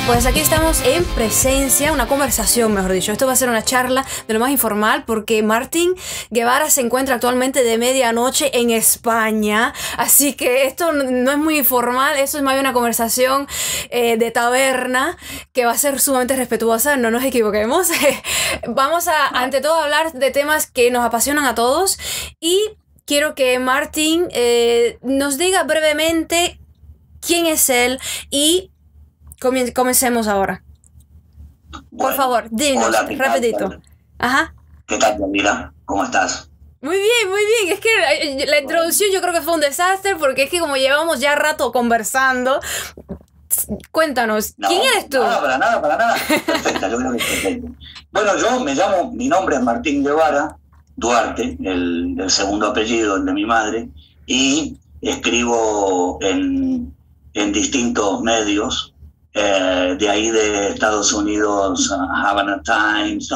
Pues aquí estamos en presencia, una conversación, mejor dicho. Esto va a ser una charla de lo más informal porque Martín Guevara se encuentra actualmente de medianoche en España. Así que esto no es muy informal, eso es más bien una conversación de taberna que va a ser sumamente respetuosa, no nos equivoquemos. Vamos a, ante todo, hablar de temas que nos apasionan a todos y quiero que Martín nos diga brevemente quién es él y comencemos ahora. Por favor, dinos, hola, rapidito. Ajá. ¿Qué tal, Yamira? ¿Cómo estás? Muy bien, muy bien. Es que la introducción yo creo que fue un desastre porque es que como llevamos ya rato conversando, cuéntanos, ¿quién eres tú? Para nada. Perfecta, yo creo que es perfecto. Bueno, mi nombre es Martín Guevara Duarte, el segundo apellido, el de mi madre, y escribo en distintos medios. De ahí de Estados Unidos, Havana Times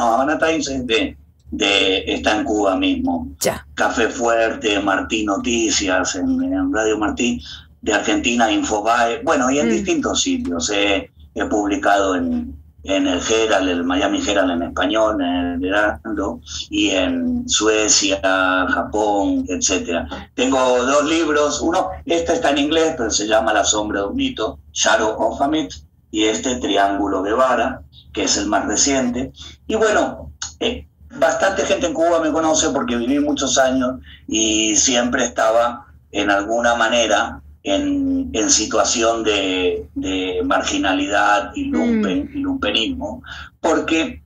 está en Cuba mismo. Ya. Café Fuerte, Martí Noticias, en Radio Martí, de Argentina, Infobae, bueno, y en distintos sitios. He publicado en el Herald, el Miami Herald en español, en el Heraldo, y en Suecia, Japón, etc. Tengo 2 libros, este está en inglés, pero se llama La sombra de un mito, Shadow of a Myth, y Triángulo Guevara, que es el más reciente. Y bueno, bastante gente en Cuba me conoce porque viví muchos años y siempre estaba en alguna manera en situación de marginalidad y lumpenismo, porque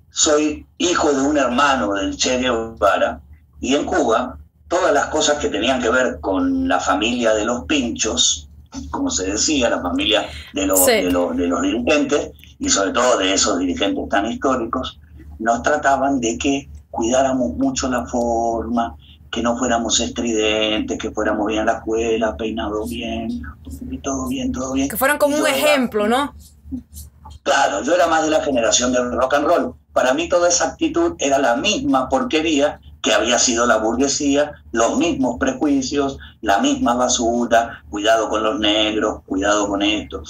soy hijo de un hermano del Che Guevara, y en Cuba todas las cosas que tenían que ver con la familia de los pinchos, como se decía, la familia de los dirigentes, y sobre todo de esos dirigentes tan históricos, nos trataban de que cuidáramos mucho la forma, que no fuéramos estridentes, que fuéramos bien a la escuela, peinados bien, todo bien. Que fueran como un ejemplo, ¿no? Claro, yo era más de la generación del rock and roll. Para mí toda esa actitud era la misma porquería que había sido la burguesía, los mismos prejuicios, la misma basura, cuidado con los negros, cuidado con esto.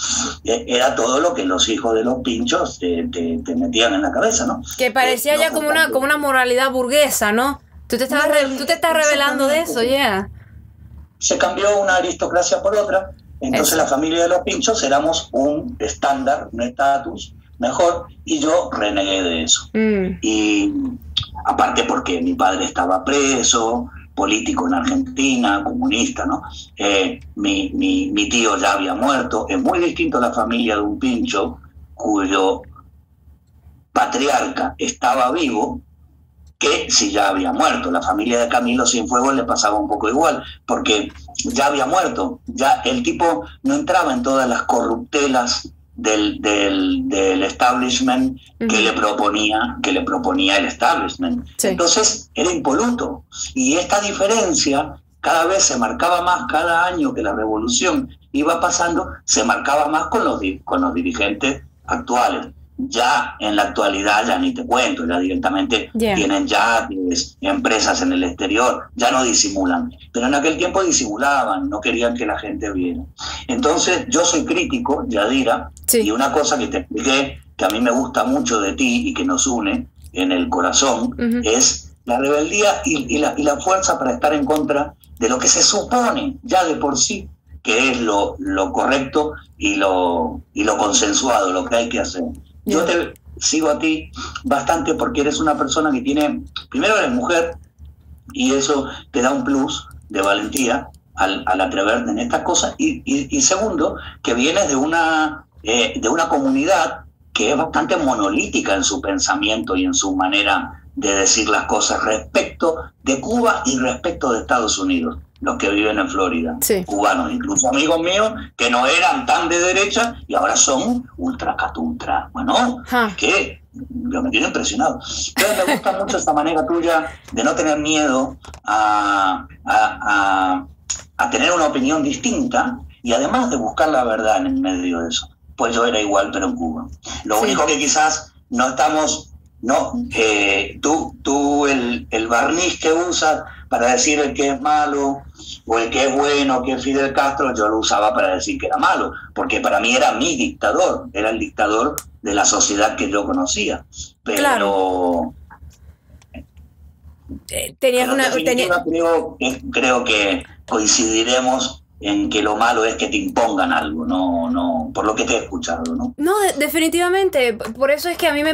Era todo lo que los hijos de los pinchos te metían en la cabeza, ¿no? Que parecía ya como una moralidad burguesa, ¿no? Tú te estás revelando de eso, ya. Se cambió una aristocracia por otra, entonces la familia de los pinchos éramos un estándar, un estatus mejor, y yo renegué de eso. Y aparte porque mi padre estaba preso, político en Argentina, comunista, ¿no? Mi tío ya había muerto. Es muy distinto a la familia de un pincho cuyo patriarca estaba vivo que si ya había muerto. La familia de Camilo Cienfuegos le pasaba un poco igual, porque ya había muerto. Ya el tipo no entraba en todas las corruptelas del establishment que le proponía el establishment. Sí. Entonces era impoluto. Y esta diferencia cada vez se marcaba más, cada año que la revolución iba pasando, se marcaba más con los dirigentes actuales. Ya en la actualidad ya ni te cuento, ya directamente tienen yates, empresas en el exterior, ya no disimulan, pero en aquel tiempo disimulaban, no querían que la gente viera. Entonces yo soy crítico, Yadira, y una cosa que te expliqué, que a mí me gusta mucho de ti y que nos une en el corazón, es la rebeldía y la fuerza para estar en contra de lo que se supone ya de por sí que es lo correcto y lo consensuado, lo que hay que hacer. Yo te sigo a ti bastante porque eres una persona que primero eres mujer y eso te da un plus de valentía al atreverte en estas cosas, y segundo, que vienes de una comunidad que es bastante monolítica en su pensamiento y en su manera de decir las cosas respecto de Cuba y respecto de Estados Unidos. Los que viven en Florida, cubanos, incluso amigos míos que no eran tan de derecha y ahora son ultracatuntra. Bueno, es que yo me quedo impresionado. Entonces me gusta mucho esta manera tuya de no tener miedo a tener una opinión distinta y además de buscar la verdad en el medio de eso. Pues yo era igual, pero en Cuba. Lo único que quizás no estamos... tú el barniz que usas para decir el que es malo o el que es bueno, que es Fidel Castro, yo lo usaba para decir que era malo, porque para mí era mi dictador, era el dictador de la sociedad que yo conocía. Pero claro. Creo que coincidiremos en que lo malo es que te impongan algo, no por lo que te he escuchado, ¿no? No, definitivamente. Por eso es que a mí me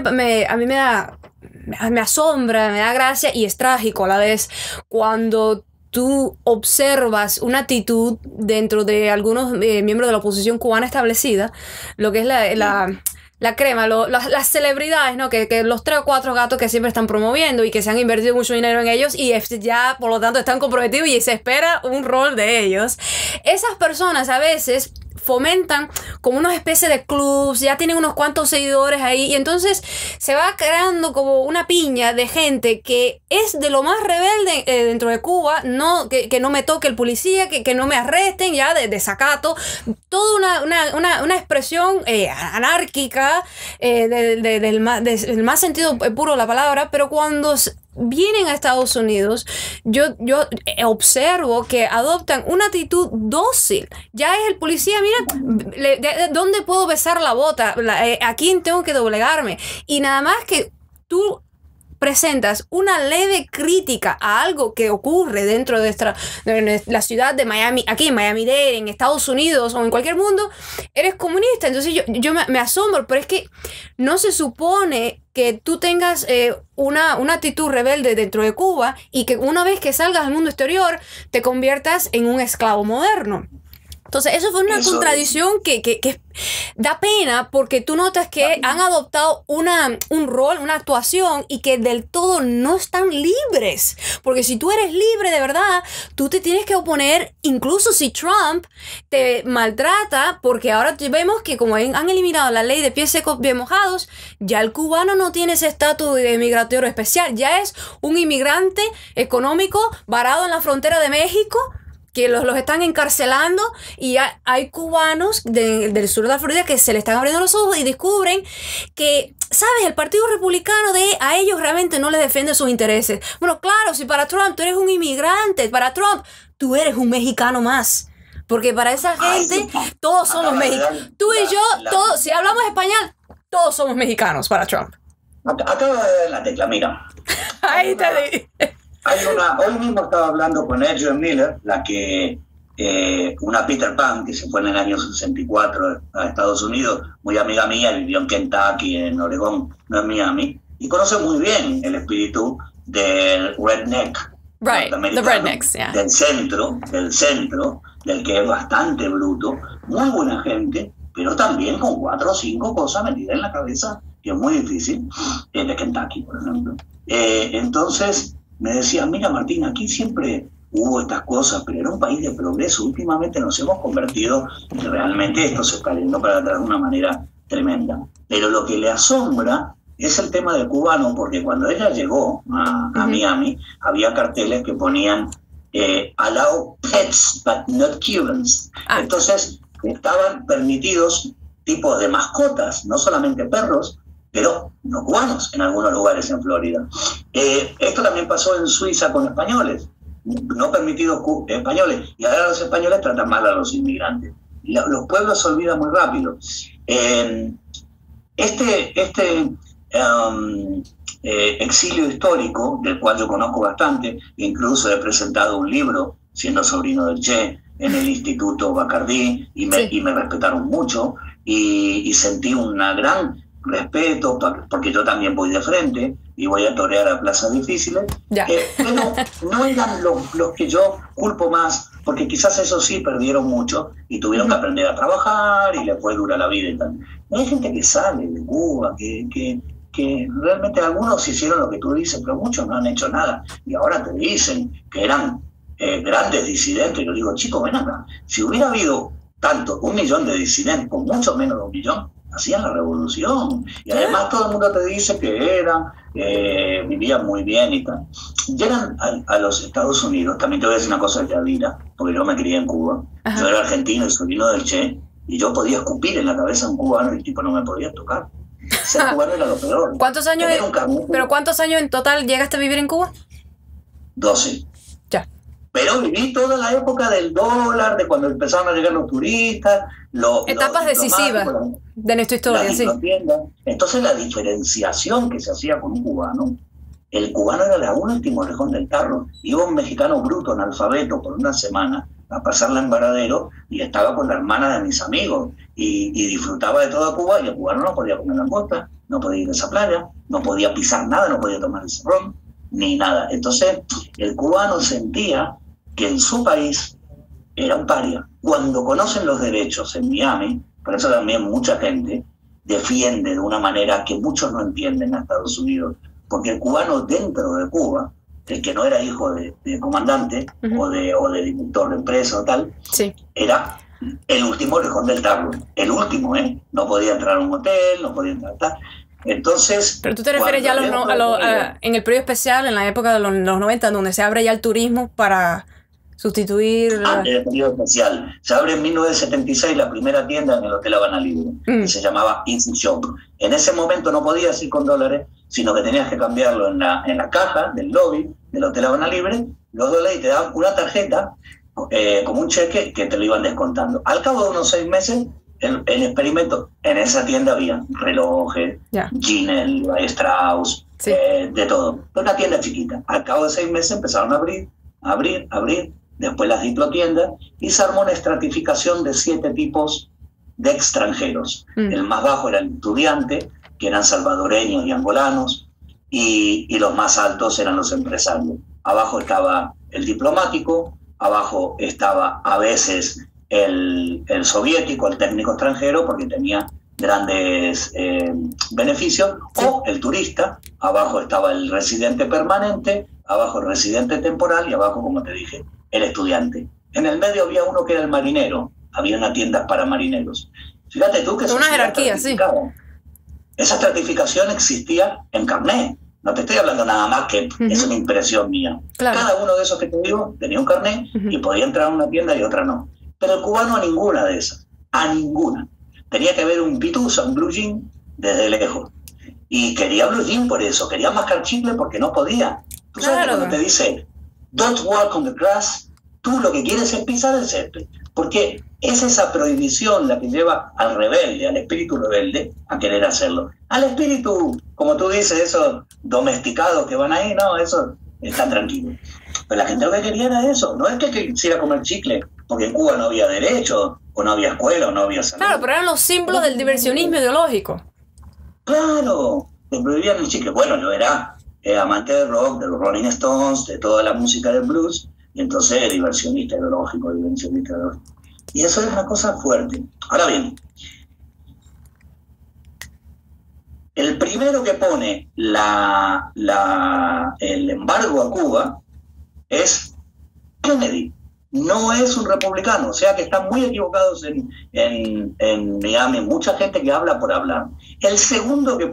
asombra, me da gracia y es trágico a la vez cuando tú observas una actitud dentro de algunos miembros de la oposición cubana establecida, lo que es la crema, las celebridades, ¿no? Que los 3 o 4 gatos que siempre están promoviendo y que se han invertido mucho dinero en ellos y ya, por lo tanto, están comprometidos y se espera un rol de ellos. Esas personas a veces fomentan como una especie de clubs, ya tienen unos cuantos seguidores ahí y entonces se va creando como una piña de gente que es de lo más rebelde dentro de Cuba, no, que no me toque el policía, que no me arresten ya de desacato, toda una expresión anárquica del más sentido puro de la palabra, pero cuando vienen a Estados Unidos, yo observo que adoptan una actitud dócil. Ya es el policía, mira, ¿dónde puedo besar la bota? ¿A quién tengo que doblegarme? Y nada más que tú presentas una leve crítica a algo que ocurre dentro de la ciudad de Miami, aquí en Miami-Dade, en Estados Unidos o en cualquier mundo, eres comunista. Entonces yo me asombro, pero es que no se supone que tú tengas una actitud rebelde dentro de Cuba y que una vez que salgas al mundo exterior te conviertas en un esclavo moderno. Entonces, eso fue una contradicción que da pena porque tú notas que han adoptado un rol, una actuación y que del todo no están libres. Porque si tú eres libre de verdad, tú te tienes que oponer, incluso si Trump te maltrata, porque ahora vemos que como han eliminado la ley de pies secos, bien mojados, ya el cubano no tiene ese estatus de migratorio especial, ya es un inmigrante económico varado en la frontera de México, que los están encarcelando y hay cubanos del sur de la Florida que se le están abriendo los ojos y descubren que, ¿sabes? El Partido Republicano a ellos realmente no les defiende sus intereses. Bueno, claro, si para Trump tú eres un inmigrante, para Trump tú eres un mexicano más. Porque para esa gente todos somos mexicanos. Tú y yo, todos, si hablamos español, todos somos mexicanos para Trump. Acaba de dar la tecla, mira. Ahí te di. Hoy mismo estaba hablando con Adrienne Miller, una Peter Pan que se fue en el año 64 a Estados Unidos, muy amiga mía, vivió en Kentucky, en Oregón, no en Miami, y conoce muy bien el espíritu del redneck, right, the rednecks, yeah. del centro, del que es bastante bruto, muy buena gente, pero también con 4 o 5 cosas metidas en la cabeza, que es muy difícil, de Kentucky, por ejemplo. Entonces me decía, mira Martín, aquí siempre hubo estas cosas, pero era un país de progreso. Últimamente nos hemos convertido, y realmente esto se está yendo para atrás de una manera tremenda. Pero lo que le asombra es el tema del cubano, porque cuando ella llegó a Miami, había carteles que ponían allow pets, but not Cubans. Entonces estaban permitidos tipos de mascotas, no solamente perros, pero no cubanos en algunos lugares en Florida. Esto también pasó en Suiza con españoles, no permitidos españoles, y ahora los españoles tratan mal a los inmigrantes. Los pueblos se olvidan muy rápido. Exilio histórico, del cual yo conozco bastante, incluso he presentado un libro, siendo sobrino del Che, en el Instituto Bacardí, y me respetaron mucho, y sentí una gran respeto, porque yo también voy de frente y voy a torear a plazas difíciles, pero no eran los que yo culpo más, porque quizás eso sí perdieron mucho y tuvieron que aprender a trabajar y les fue dura la vida y tal. Hay gente que sale de Cuba, que realmente algunos hicieron lo que tú dices, pero muchos no han hecho nada y ahora te dicen que eran grandes disidentes. Yo digo, chicos, ven acá, si hubiera habido 1 millón de disidentes, con mucho menos de 1 millón, hacían la revolución. Y además todo el mundo te dice que vivían muy bien y tal. Llegan a los Estados Unidos, también te voy a decir una cosa de Yadira, porque yo me crié en Cuba. Yo era argentino y sobrino del Che, y yo podía escupir en la cabeza a un cubano y el tipo no me podía tocar. Ser cubano era lo peor. ¿Cuántos años en total llegaste a vivir en Cuba? 12. Ya. Pero viví toda la época del dólar, de cuando empezaron a llegar los turistas, etapas decisivas de nuestra historia, sí. Entonces la diferenciación que se hacía con un cubano, el cubano era el último orejón del tarro. Iba un mexicano bruto, analfabeto, por una semana a pasarla en Varadero y estaba con la hermana de mis amigos y disfrutaba de toda Cuba, y el cubano no podía comer langosta, no podía ir a esa playa, no podía pisar nada, no podía tomar ese ron, ni nada. Entonces el cubano sentía que en su país era un paria. Cuando conocen los derechos en Miami, por eso también mucha gente defiende de una manera que muchos no entienden a Estados Unidos, porque el cubano dentro de Cuba, el que no era hijo de comandante o de director de empresa o tal, sí, era el último orejón del tarro, el último, no podía entrar a un hotel, no podía entrar tal. Entonces, pero tú te refieres ya en el periodo especial, en la época de los 90, donde se abre ya el turismo para sustituir... En el periodo especial. Se abre en 1976 la primera tienda en el Hotel Habana Libre, que se llamaba Easy Shop. En ese momento no podías ir con dólares, sino que tenías que cambiarlo en la caja del lobby del Hotel Habana Libre, los dólares, y te daban una tarjeta, como un cheque, que te lo iban descontando. Al cabo de unos 6 meses, en experimento, en esa tienda había relojes, Gine, Strauss, sí, de todo. Una tienda chiquita. Al cabo de 6 meses empezaron a abrir, después las diplotiendas, y se armó una estratificación de 7 tipos de extranjeros. El más bajo era el estudiante, que eran salvadoreños y angolanos, y los más altos eran los empresarios. Abajo estaba el diplomático, abajo estaba a veces el soviético, el técnico extranjero, porque tenía grandes beneficios, o el turista, abajo estaba el residente permanente, abajo el residente temporal, y abajo, como te dije, el estudiante. En el medio había uno que era el marinero, había una tienda para marineros. Fíjate tú que una jerarquía, sí. Esa estratificación existía en carnet. No te estoy hablando nada más que es una impresión mía. Claro. Cada uno de esos que te digo tenía un carnet y podía entrar a una tienda y otra no. Pero el cubano a ninguna de esas, a ninguna. Tenía que ver un pitusa, un blue jean, desde lejos. Y quería blue jean por eso, quería mascar chicle porque no podía. Tú sabes, claro, que cuando te dice, don't walk on the grass, tú lo que quieres es pisar el césped. Porque es esa prohibición la que lleva al rebelde, al espíritu rebelde, a querer hacerlo. Al espíritu, como tú dices, esos domesticados que van ahí, no, eso están tranquilos. Pero la gente lo que quería era eso, no es que quisiera comer chicle, porque en Cuba no había derecho, o no había escuela, o no había salud. Claro, pero eran los símbolos del diversionismo ideológico. Claro, te prohibían el chicle. Bueno, yo era amante del rock, de los Rolling Stones, de toda la música del blues, y entonces diversionista ideológico. Y eso es una cosa fuerte. Ahora bien, el primero que pone el embargo a Cuba es Kennedy. No es un republicano, o sea que están muy equivocados en Miami, mucha gente que habla por hablar. El segundo que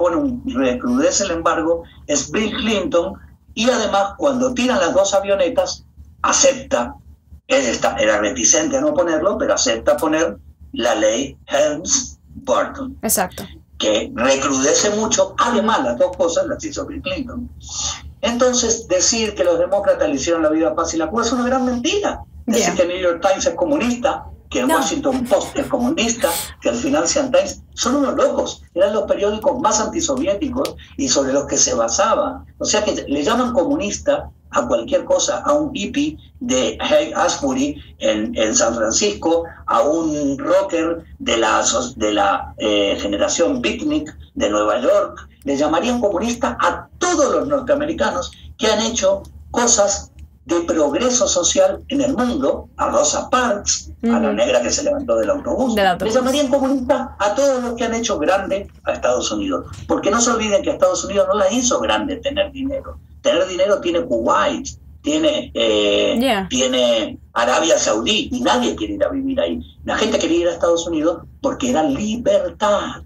recrudece el embargo es Bill Clinton, y además cuando tiran las 2 avionetas, acepta, era reticente a no ponerlo, pero acepta poner la ley Helms-Burton. Exacto. Que recrudece mucho, además las 2 cosas las hizo Bill Clinton. Entonces, decir que los demócratas le hicieron la vida fácil a Cuba es una gran mentira. Decir que el New York Times es comunista, que el Washington Post es comunista, que el Financial Times, son unos locos. Eran los periódicos más antisoviéticos y sobre los que se basaba. O sea que le llaman comunista a cualquier cosa, a un hippie de Asbury en San Francisco, a un rocker de la generación beatnik de Nueva York. Le llamarían comunista a todos los norteamericanos que han hecho cosas de progreso social en el mundo, a Rosa Parks, a la negra que se levantó del autobús. Le llamarían comunista a todos los que han hecho grande a Estados Unidos. Porque no se olviden que a Estados Unidos no la hizo grande tener dinero. Tener dinero tiene Kuwait, tiene Arabia Saudí, y nadie quiere ir a vivir ahí. La gente quería ir a Estados Unidos porque era libertad,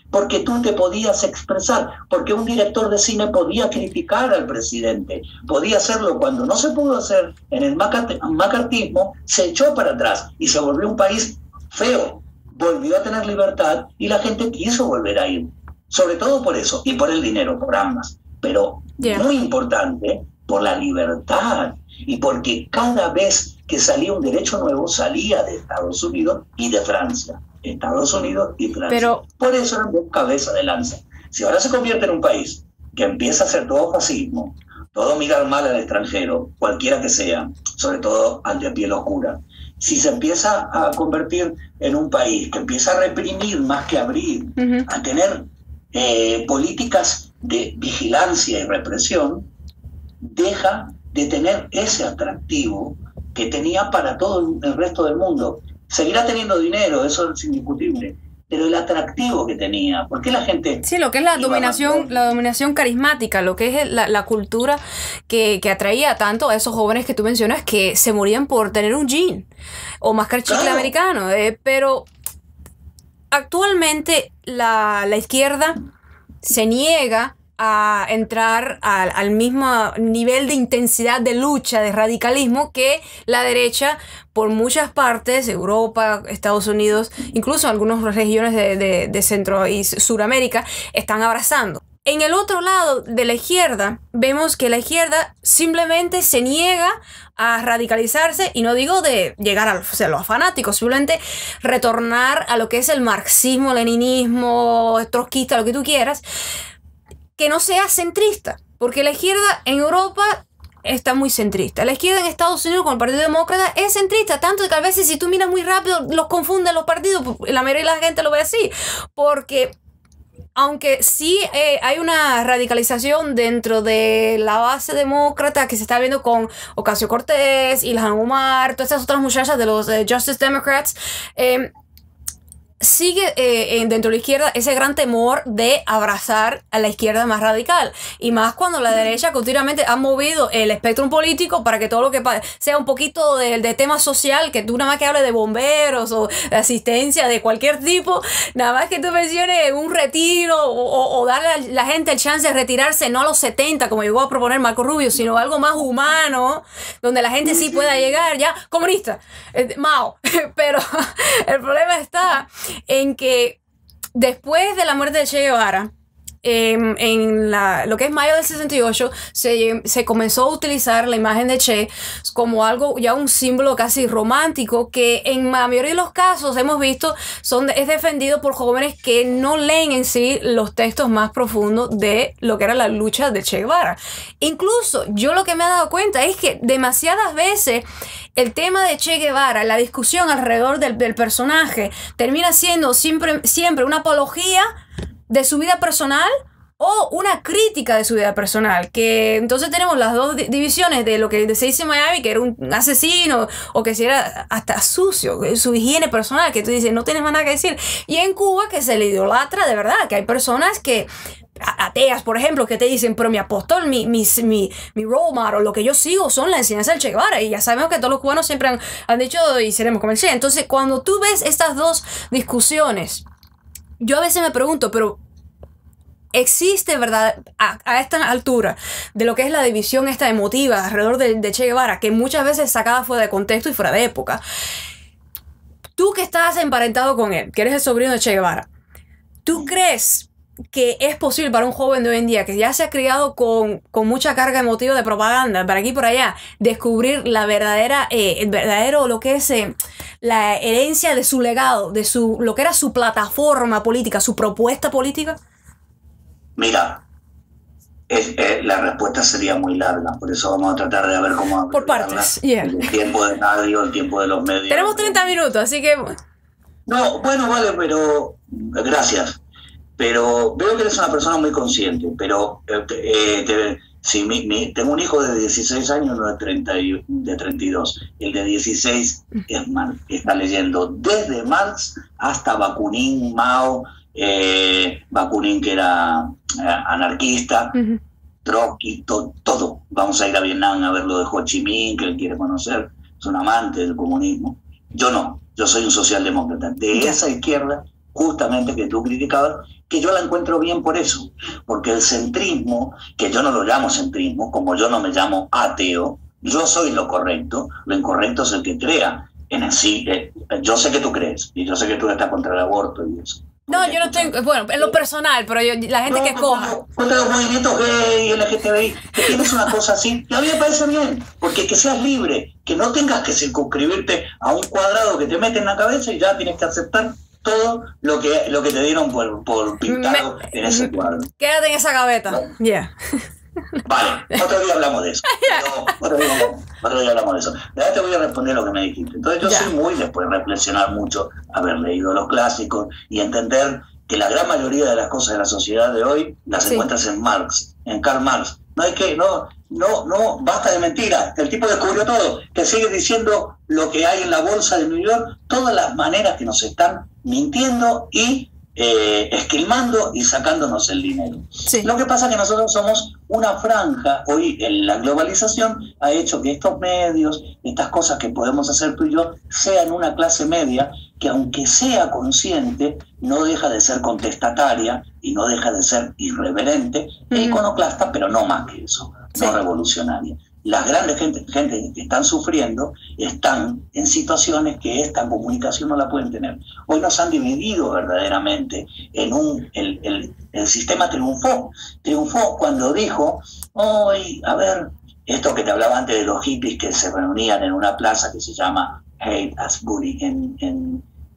porque tú te podías expresar, porque un director de cine podía criticar al presidente, podía hacerlo. Cuando no se pudo hacer en el macartismo, se echó para atrás y se volvió un país feo. Volvió a tener libertad y la gente quiso volver a ir, sobre todo por eso, y por el dinero, por ambas. Pero muy importante, por la libertad y porque cada vez que salía un derecho nuevo salía de Estados Unidos y de Francia. Estados Unidos y Francia. Pero, por eso eran dos cabezas de lanza. Si ahora se convierte en un país que empieza a hacer todo fascismo, todo mirar mal al extranjero, cualquiera que sea, sobre todo al de piel oscura, si se empieza a convertir en un país que empieza a reprimir más que abrir, a tener políticas de vigilancia y represión, deja de tener ese atractivo que tenía para todo el resto del mundo. Seguirá teniendo dinero, eso es indiscutible, pero el atractivo que tenía, ¿por qué la gente...? Sí, lo que es la dominación carismática, lo que es la cultura que atraía tanto a esos jóvenes que tú mencionas que se morían por tener un jean o mascar chicle americano, pero actualmente la izquierda se niega a entrar al mismo nivel de intensidad de lucha, de radicalismo que la derecha por muchas partes, Europa, Estados Unidos, incluso algunas regiones de Centro y Suramérica, están abrazando. En el otro lado de la izquierda, vemos que la izquierda simplemente se niega a radicalizarse, y no digo de llegar a ser los fanáticos, simplemente retornar a lo que es el marxismo, leninismo, trotskista, lo que tú quieras, que no sea centrista, porque la izquierda en Europa está muy centrista. La izquierda en Estados Unidos con el Partido Demócrata es centrista, tanto que a veces si tú miras muy rápido los confunden los partidos, la mayoría de la gente lo ve así, porque aunque sí hay una radicalización dentro de la base demócrata que se está viendo con Ocasio-Cortez, Ilhan Omar, todas esas otras muchachas de los Justice Democrats, sigue dentro de la izquierda ese gran temor de abrazar a la izquierda más radical, y más cuando la derecha continuamente ha movido el espectro político para que todo lo que sea un poquito de tema social, que tú nada más que hables de bomberos o de asistencia de cualquier tipo, nada más que tú menciones un retiro o darle a la gente el chance de retirarse, no a los 70 como llegó a proponer Marco Rubio, sino algo más humano, donde la gente sí pueda llegar, ya comunista, Mao. Pero el problema está en que después de la muerte de Che Guevara, en lo que es mayo del 68, se comenzó a utilizar la imagen de Che como algo, ya un símbolo casi romántico, que en la mayoría de los casos hemos visto es defendido por jóvenes que no leen en sí los textos más profundos de lo que era la lucha de Che Guevara. Incluso yo lo que me he dado cuenta es que demasiadas veces el tema de Che Guevara, la discusión alrededor del personaje, termina siendo siempre una apología de su vida personal o una crítica de su vida personal, que entonces tenemos las dos divisiones de lo que se dice en Miami, que era un asesino, o que si era hasta sucio, su higiene personal, que tú dices, no tienes más nada que decir, y en Cuba que se le idolatra de verdad, que hay personas que ateas, por ejemplo, que te dicen, pero mi apóstol, mi role model, lo que yo sigo son la enseñanza del Che Guevara, y ya sabemos que todos los cubanos siempre han dicho y seremos como el Che. Entonces cuando tú ves estas dos discusiones, yo a veces me pregunto, pero ¿existe, verdad, a esta altura de lo que es la división esta emotiva alrededor de Che Guevara, que muchas veces sacada fuera de contexto y fuera de época? Tú que estás emparentado con él, que eres el sobrino de Che Guevara, ¿tú crees que es posible para un joven de hoy en día, que ya se ha criado con mucha carga emotiva de propaganda, para aquí y por allá, descubrir la verdadera, el verdadero, lo que es la herencia de su legado, de lo que era su plataforma política, su propuesta política? Mira, la respuesta sería muy larga, por eso vamos a tratar de ver cómo... Por partes, yeah. El tiempo de radio, el tiempo de los medios. Tenemos 30 minutos, así que... No, bueno, vale, pero... Gracias. Pero veo que eres una persona muy consciente, pero tengo un hijo de 16 años, no de 32. El de 16 está leyendo desde Marx hasta Bakunin, Mao, Bakunin que era anarquista, Trotsky, todo. Vamos a ir a Vietnam a ver lo de Ho Chi Minh, que él quiere conocer, es un amante del comunismo. Yo no, yo soy un socialdemócrata, de esa izquierda justamente que tú criticabas, que yo la encuentro bien por eso, porque el centrismo, que yo no lo llamo centrismo, como yo no me llamo ateo, yo soy lo correcto, lo incorrecto es el que crea en sí. Yo sé que tú crees, y yo sé que tú estás contra el aborto y eso, No, yo no tengo, bueno, en lo personal, pero la gente que coja. Contra los movimientos gay, LGTBI, que tienes una cosa así, y a mí me parece bien, porque que seas libre, que no tengas que circunscribirte a un cuadrado que te mete en la cabeza y ya tienes que aceptar todo lo que te dieron por pintado en ese cuadro. Quédate en esa gaveta. ¿No? Yeah. Vale, otro día hablamos de eso. Otro día hablamos de eso. Ya te voy a responder lo que me dijiste. Entonces yo soy muy, después de reflexionar mucho, haber leído los clásicos y entender que la gran mayoría de las cosas de la sociedad de hoy las encuentras en Marx, en Karl Marx. No hay que, no, basta de mentiras. El tipo descubrió todo. Que sigue diciendo lo que hay en la bolsa de New York, todas las maneras que nos están mintiendo y esquilmando y sacándonos el dinero. Sí. Lo que pasa es que nosotros somos una franja. Hoy la globalización ha hecho que estos medios, estas cosas que podemos hacer tú y yo, sean una clase media que, aunque sea consciente, no deja de ser contestataria y no deja de ser irreverente e iconoclasta, pero no más que eso, no revolucionaria. Las grandes gente que están sufriendo están en situaciones que esta comunicación no la pueden tener. Hoy nos han dividido verdaderamente en el sistema triunfó cuando dijo, hoy, a ver, esto que te hablaba antes de los hippies que se reunían en una plaza que se llama Haight-Ashbury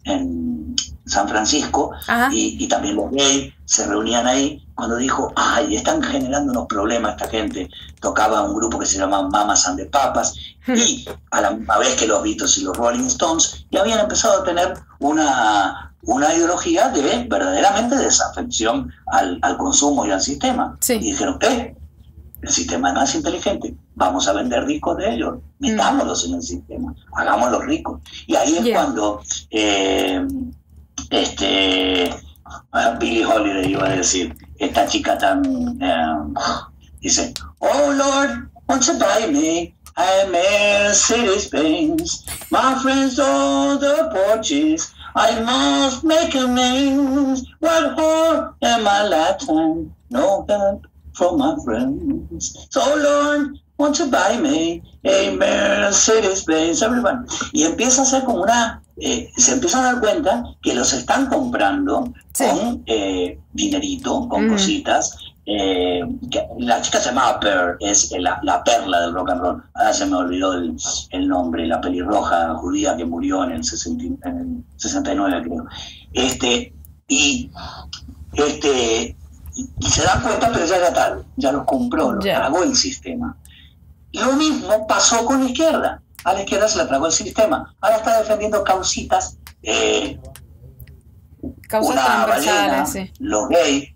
en San Francisco, y también los gays se reunían ahí, cuando dijo, están generando unos problemas esta gente. Tocaba un grupo que se llama Mamas and the Papas, y a la misma vez que los Beatles y los Rolling Stones, y habían empezado a tener una ideología de verdaderamente desafección al consumo y al sistema. Sí. Y dijeron, el sistema es más inteligente, vamos a vender discos de ellos, metámoslos en el sistema, hagámoslos ricos. Y ahí es cuando Billie Holiday iba a decir, esta chica tan dice, oh Lord, won't you buy me a Mercedes-Benz, my friends all the Porsches, I must make amends, what whore am I Latin, no help from my friends, so Lord, won't you buy me a Mercedes-Benz, everyone. Y empieza a ser como se empiezan a dar cuenta que los están comprando con dinerito, con cositas. La chica se llamaba Pearl, es la perla del rock and roll. Ahora se me olvidó el nombre, la pelirroja judía que murió en el 69, creo. Y se dan cuenta, pero ya era tarde, ya los compró, los tragó el sistema. Lo mismo pasó con la izquierda. A la izquierda se la tragó el sistema. Ahora está defendiendo causitas. Una ballena, los gays.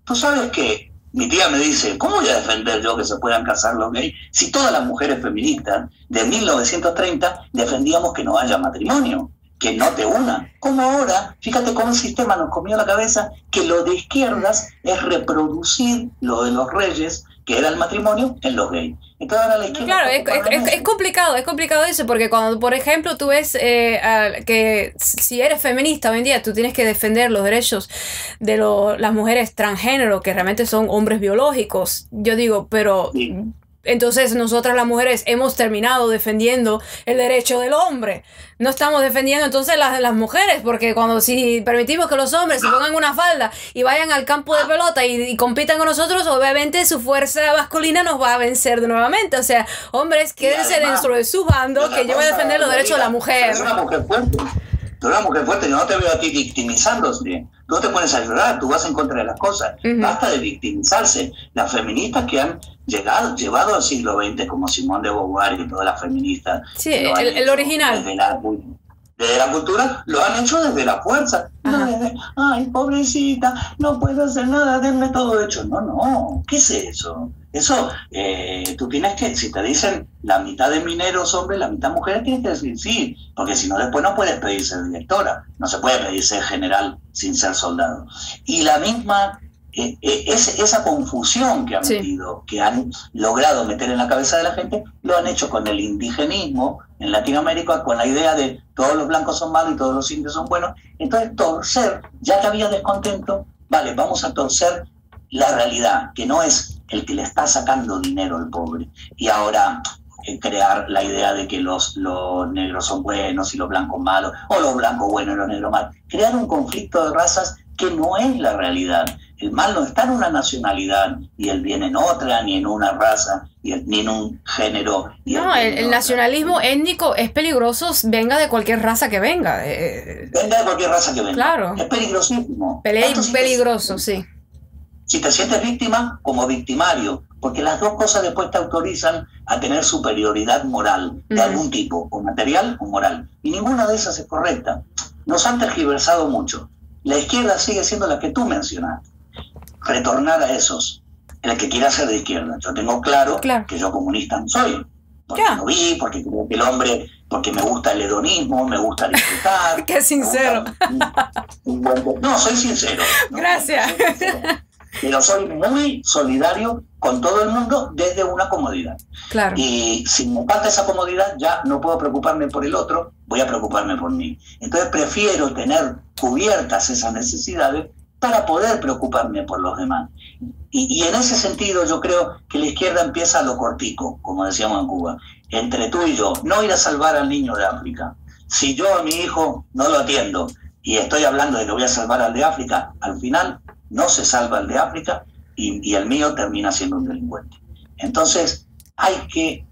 Tú sabes que mi tía me dice, ¿cómo voy a defender yo que se puedan casar los gays? Si todas las mujeres feministas de 1930 defendíamos que no haya matrimonio, que no te unan. Como ahora, fíjate cómo el sistema nos comió la cabeza, que lo de izquierdas es reproducir lo de los reyes, que era el matrimonio, en los gays. Entonces, ahora la izquierda, claro, es complicado eso, porque cuando, por ejemplo, tú ves que si eres feminista hoy en día, tú tienes que defender los derechos de las mujeres transgénero, que realmente son hombres biológicos. Yo digo, pero... Sí. Entonces nosotras las mujeres hemos terminado defendiendo el derecho del hombre. No estamos defendiendo entonces las mujeres, porque si permitimos que los hombres se pongan una falda y vayan al campo de pelota y compitan con nosotros, obviamente su fuerza masculina nos va a vencer de nuevamente. O sea, hombres, quédense dentro de su bando, que yo voy a defender los derechos de la mujer. Es una mujer fuerte. Tú eres una mujer fuerte, yo no te veo a ti victimizándote. Tú no te pones a llorar, tú vas en contra de las cosas. Basta de victimizarse. Las feministas que han llevado al siglo XX, como Simone de Beauvoir y todas las feministas. Sí, el original. Desde la cultura, lo han hecho desde la fuerza. Ay, pobrecita, no puedo hacer nada, denme todo hecho. No, ¿qué es eso? Eso, tú tienes que, si te dicen la mitad de mineros hombres, la mitad mujeres, tienes que decir sí, porque si no, después no puedes pedir ser directora, no se puede pedir ser general sin ser soldado. Y la misma, esa confusión que han metido, que han logrado meter en la cabeza de la gente, lo han hecho con el indigenismo en Latinoamérica, con la idea de todos los blancos son malos y todos los indios son buenos. Entonces, torcer, ya que había descontento, vale, vamos a torcer la realidad, que no es el que le está sacando dinero al pobre. Y ahora crear la idea de que los negros son buenos y los blancos malos, o los blancos buenos y los negros malos. Crear un conflicto de razas que no es la realidad. El mal no está en una nacionalidad y el bien en otra, ni en una raza, ni en un género. No, el nacionalismo étnico es peligroso, venga de cualquier raza que venga. Venga de cualquier raza que venga. Claro. Es peligrosísimo. Peligroso, sí. Si te sientes víctima, como victimario, porque las dos cosas después te autorizan a tener superioridad moral de algún tipo, o material o moral. Y ninguna de esas es correcta. Nos han tergiversado mucho. La izquierda sigue siendo la que tú mencionaste. Retornar a esos, el que quiera ser de izquierda. Yo tengo claro que yo comunista no soy, porque lo vi, porque creo que el hombre, porque me gusta el hedonismo, me gusta disfrutar. Qué sincero. No, soy sincero. Gracias. Soy sincero. Pero soy muy solidario con todo el mundo desde una comodidad. Claro. Y si me falta esa comodidad, ya no puedo preocuparme por el otro, voy a preocuparme por mí. Entonces prefiero tener cubiertas esas necesidades para poder preocuparme por los demás. Y en ese sentido yo creo que la izquierda empieza a lo cortico, como decíamos en Cuba, entre tú y yo, no ir a salvar al niño de África. Si yo a mi hijo no lo atiendo y estoy hablando de que voy a salvar al de África, al final no se salva el de África y el mío termina siendo un delincuente. Entonces hay que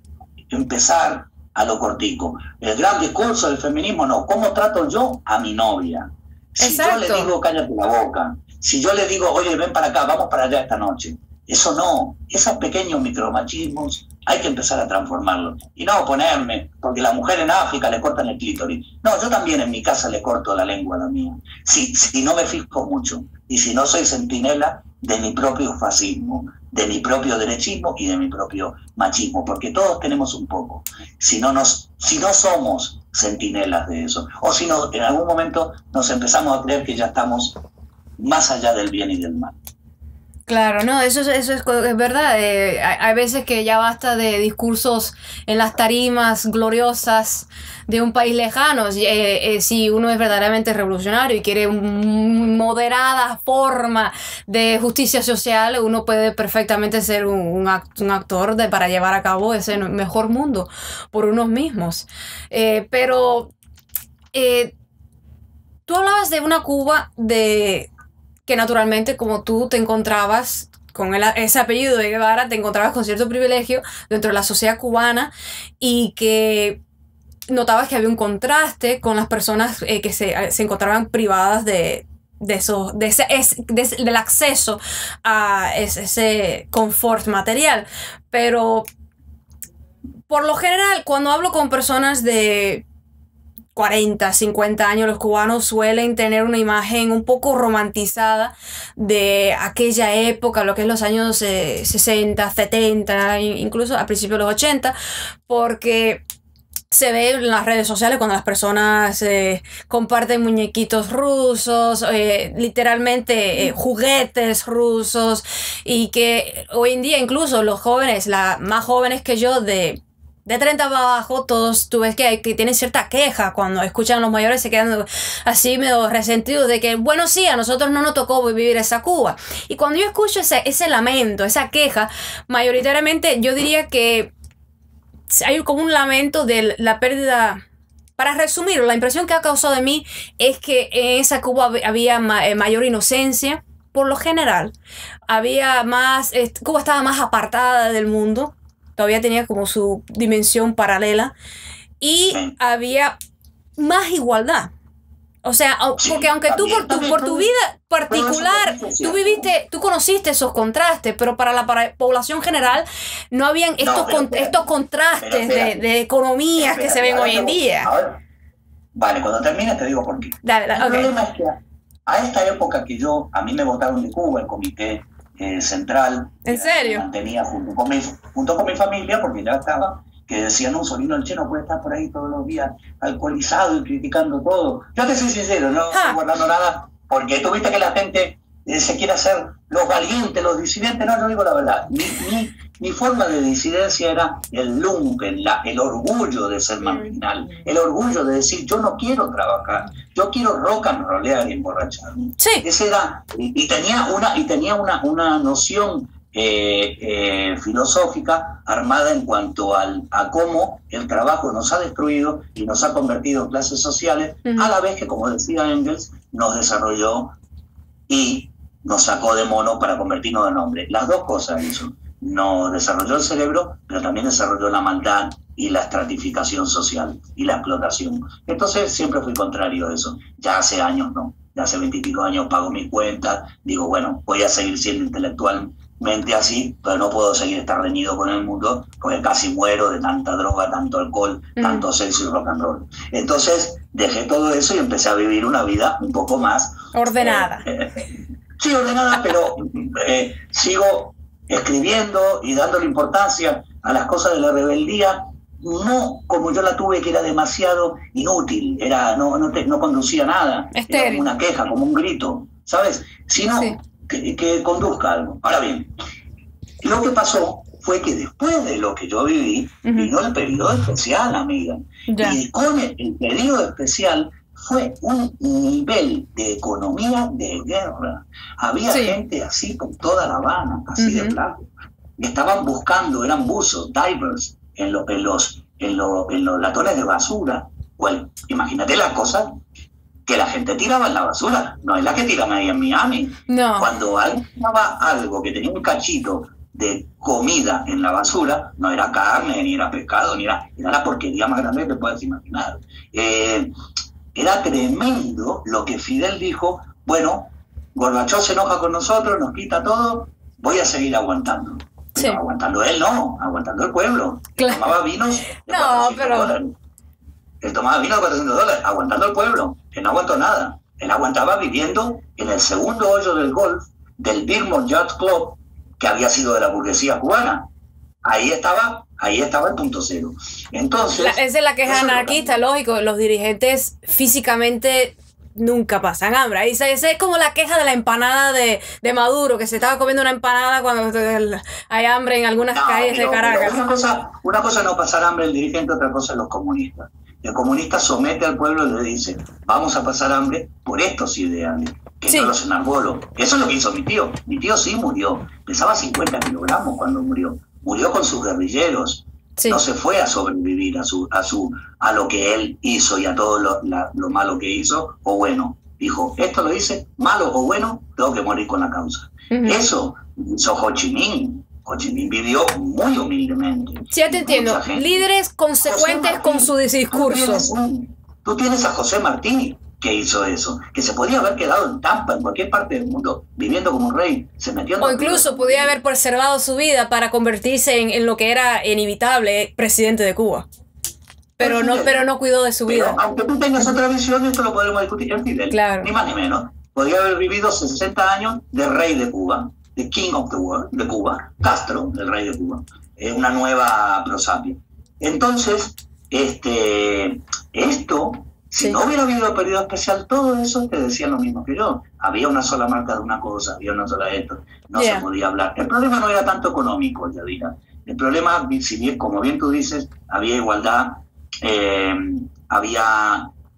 empezar a lo cortico. El gran discurso del feminismo, no. ¿Cómo trato yo a mi novia? Si yo le digo cállate la boca, si yo le digo oye ven para acá, vamos para allá esta noche, eso no, esos pequeños micromachismos hay que empezar a transformarlos y no oponerme, porque la mujer en África le cortan el clítoris. No, yo también en mi casa le corto la lengua a la mía, si no me fijo mucho y si no soy centinela de mi propio fascismo, de mi propio derechismo y de mi propio machismo, porque todos tenemos un poco. Si no somos centinelas de eso, o si no, en algún momento nos empezamos a creer que ya estamos más allá del bien y del mal. Claro, no, eso es verdad. Hay veces que ya basta de discursos en las tarimas gloriosas de un país lejano. Si uno es verdaderamente revolucionario y quiere una moderada forma de justicia social, uno puede perfectamente ser un actor para llevar a cabo ese mejor mundo por unos mismos. Pero tú hablabas de una Cuba que naturalmente, como tú te encontrabas con ese apellido de Guevara, te encontrabas con cierto privilegio dentro de la sociedad cubana y que notabas que había un contraste con las personas que se encontraban privadas del acceso a ese confort material. Pero por lo general, cuando hablo con personas de 40, 50 años, los cubanos suelen tener una imagen un poco romantizada de aquella época, lo que es los años 60, 70, incluso a principios de los 80, porque se ve en las redes sociales cuando las personas comparten muñequitos rusos, literalmente juguetes rusos, y que hoy en día incluso los jóvenes, más jóvenes que yo, de 30 para abajo, todos tú ves que tienen cierta queja cuando escuchan a los mayores, se quedan así medio resentidos de que, bueno, sí, a nosotros no nos tocó vivir esa Cuba. Y cuando yo escucho ese lamento, esa queja, mayoritariamente yo diría que hay como un lamento de la pérdida. Para resumir, la impresión que ha causado de mí es que en esa Cuba había mayor inocencia, por lo general. Cuba estaba más apartada del mundo. Todavía tenía como su dimensión paralela y había más igualdad. O sea, porque aunque tú por tu vida particular, tú conociste esos contrastes, pero para la población general no habían estos contrastes de economías que se ven hoy en día. Vale, cuando termine te digo por qué. El problema es que a esta época a mí me votaron de Cuba, el comité central. ¿En serio? Mantenía junto con mi familia, porque ya estaba, que decían, un Solino el Che no puede estar por ahí todos los días alcoholizado y criticando todo. Yo te soy sincero, no estoy guardando nada, porque tú viste que la gente se quiere hacer los valientes, los disidentes. No, yo digo la verdad. Mi forma de disidencia era el lumpen, el orgullo de ser marginal, el orgullo de decir, yo no quiero trabajar, yo quiero rock and rollear y emborracharme. Sí. Ese era, y tenía una noción filosófica armada en cuanto a cómo el trabajo nos ha destruido y nos ha convertido en clases sociales, a la vez que, como decía Engels, nos desarrolló y nos sacó de mono para convertirnos en hombres. Las dos cosas hizo. Nos desarrolló el cerebro, pero también desarrolló la maldad y la estratificación social y la explotación. Entonces siempre fui contrario a eso. Ya hace años no. Ya hace 20 y pico años pago mis cuentas. Digo, bueno, voy a seguir siendo intelectualmente así, pero no puedo seguir estar reñido con el mundo porque casi muero de tanta droga, tanto alcohol, tanto sexo y rock and roll. Entonces dejé todo eso y empecé a vivir una vida un poco más ordenada. Sí, ordenada, pero sigo escribiendo y dándole importancia a las cosas de la rebeldía, no como yo la tuve, que era demasiado inútil, no conducía a nada, era como una queja, como un grito, ¿sabes? Sino que conduzca algo. Ahora bien, lo que pasó fue que después de lo que yo viví, vino el periodo especial, amiga. Y con el periodo especial fue un nivel de economía de guerra. Había gente así con toda La Habana, así de blanco. Estaban buscando, eran buzos, divers, en los latones de basura. Bueno, imagínate las cosas que la gente tiraba en la basura. No es la que tiran ahí en Miami. No. Cuando alguien tiraba algo que tenía un cachito de comida en la basura, no era carne, ni era pescado, era la porquería más grande que te puedes imaginar. Era tremendo lo que Fidel dijo. Bueno, Gorbachov se enoja con nosotros, nos quita todo, voy a seguir aguantando. Pero aguantando él no, aguantando el pueblo. Claro. Tomaba vinos de $400. Él tomaba vino de $400, aguantando el pueblo. Él no aguantó nada. Él aguantaba viviendo en el segundo hoyo del golf del Birmont Yacht Club, que había sido de la burguesía cubana. Ahí estaba el punto cero. Entonces, esa es la queja anarquista, lógico. Los dirigentes físicamente nunca pasan hambre. Esa es como la queja de la empanada de Maduro, que se estaba comiendo una empanada cuando hay hambre en algunas calles de Caracas. Una cosa es no pasar hambre el dirigente, otra cosa es los comunistas. El comunista somete al pueblo y le dice, vamos a pasar hambre por estos ideales, que yo los enarbolo. Eso es lo que hizo mi tío. Mi tío sí murió. Pesaba 50 kilogramos cuando murió. Murió con sus guerrilleros. No se fue a sobrevivir a lo que él hizo y a todo lo malo que hizo, o bueno. Dijo, esto lo hice, malo o bueno, tengo que morir con la causa. Eso hizo Ho Chi Minh. Ho Chi Minh vivió muy humildemente. Sí, ya te entiendo. Líderes consecuentes con su discurso. Tú tienes a José Martí, que hizo eso, que se podía haber quedado en Tampa, en cualquier parte del mundo, viviendo como un rey, se metió en o incluso podía haber preservado su vida para convertirse en lo que era inevitable, presidente de Cuba. Pero no cuidó de su vida. Aunque tú tengas otra visión, esto lo podemos discutir en Fidel, ni más ni menos. Podría haber vivido 60 años de rey de Cuba, de King of the World de Cuba, Castro, el rey de Cuba, una nueva prosapia. Entonces, esto, si no hubiera habido periodo especial, todo eso te decían lo mismo que yo. Había una sola marca de una cosa, había una sola de esto, no se podía hablar. El problema no era tanto económico, Yadira. El problema, si bien, como bien tú dices, había igualdad,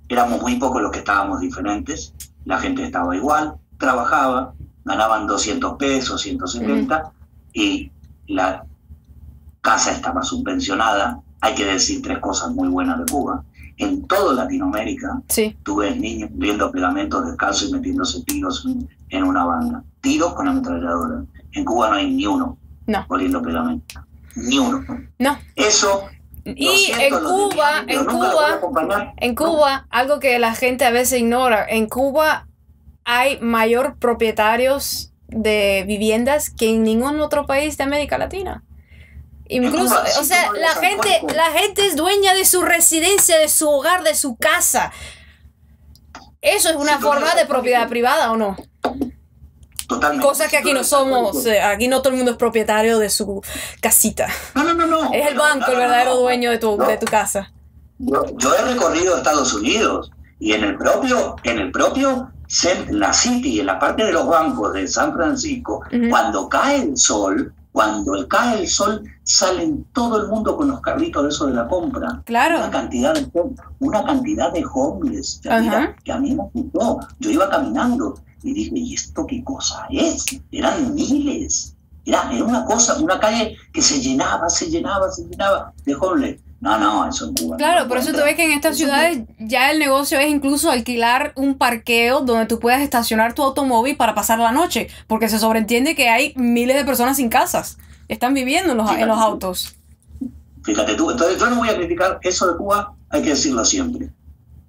éramos muy pocos los que estábamos diferentes, la gente estaba igual, trabajaba, ganaban 200 pesos, 170, y la casa estaba subvencionada. Hay que decir tres cosas muy buenas de Cuba. En toda Latinoamérica, tú ves niños viendo pegamentos descalzos y metiéndose tiros en una banda. Tiros con ametralladora. En Cuba no hay ni uno oliendo pegamento. Ni uno. No. Eso... Y en Cuba, algo que la gente a veces ignora, en Cuba hay mayor propietarios de viviendas que en ningún otro país de América Latina. Incluso, o sea, la gente es dueña de su residencia, de su hogar, de su casa. ¿Eso es una forma de propiedad privada o no? Totalmente. Cosa que aquí no somos, aquí no todo el mundo es propietario de su casita. No. Es el banco el verdadero dueño de tu casa. Yo he recorrido Estados Unidos y en el propio la City, en la parte de los bancos de San Francisco, cuando cae el sol, salen todo el mundo con los carritos de eso de la compra. Claro. Una cantidad de homeless que a mí me gustó. Yo iba caminando y dije, ¿y esto qué cosa es? Eran miles. Era una calle que se llenaba de homeless. No, eso en Cuba. Claro, no por eso tú ves que en estas ciudades ya el negocio es incluso alquilar un parqueo donde tú puedas estacionar tu automóvil para pasar la noche, porque se sobreentiende que hay miles de personas sin casas, están viviendo en los autos. Fíjate tú, entonces yo no voy a criticar eso de Cuba, hay que decirlo siempre.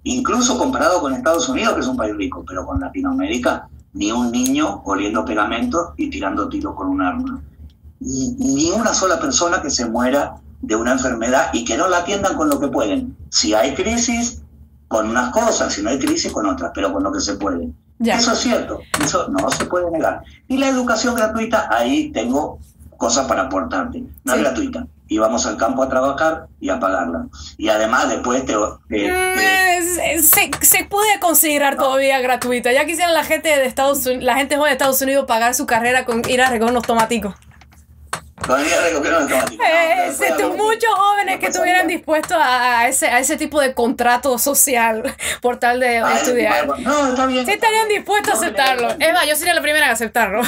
Incluso comparado con Estados Unidos, que es un país rico, pero con Latinoamérica, ni un niño oliendo pegamentos y tirando tiros con un arma. Ni una sola persona que se muera de una enfermedad y que no la atiendan con lo que pueden. Si hay crisis, con unas cosas, si no hay crisis, con otras, pero con lo que se puede. Ya. Eso es cierto, eso no se puede negar. Y la educación gratuita, ahí tengo cosas para aportarte. No es gratuita. Íbamos al campo a trabajar y a pagarla. Y además después se puede considerar todavía gratuita. Ya quisieran la gente de Estados Unidos, la gente joven de Estados Unidos pagar su carrera con ir a recoger unos tomaticos. Muchos jóvenes que estuvieran dispuestos a ese tipo de contrato social por tal de estudiar. No, está bien. Sí estarían dispuestos a aceptarlo. Es más, yo sería la primera en aceptarlo.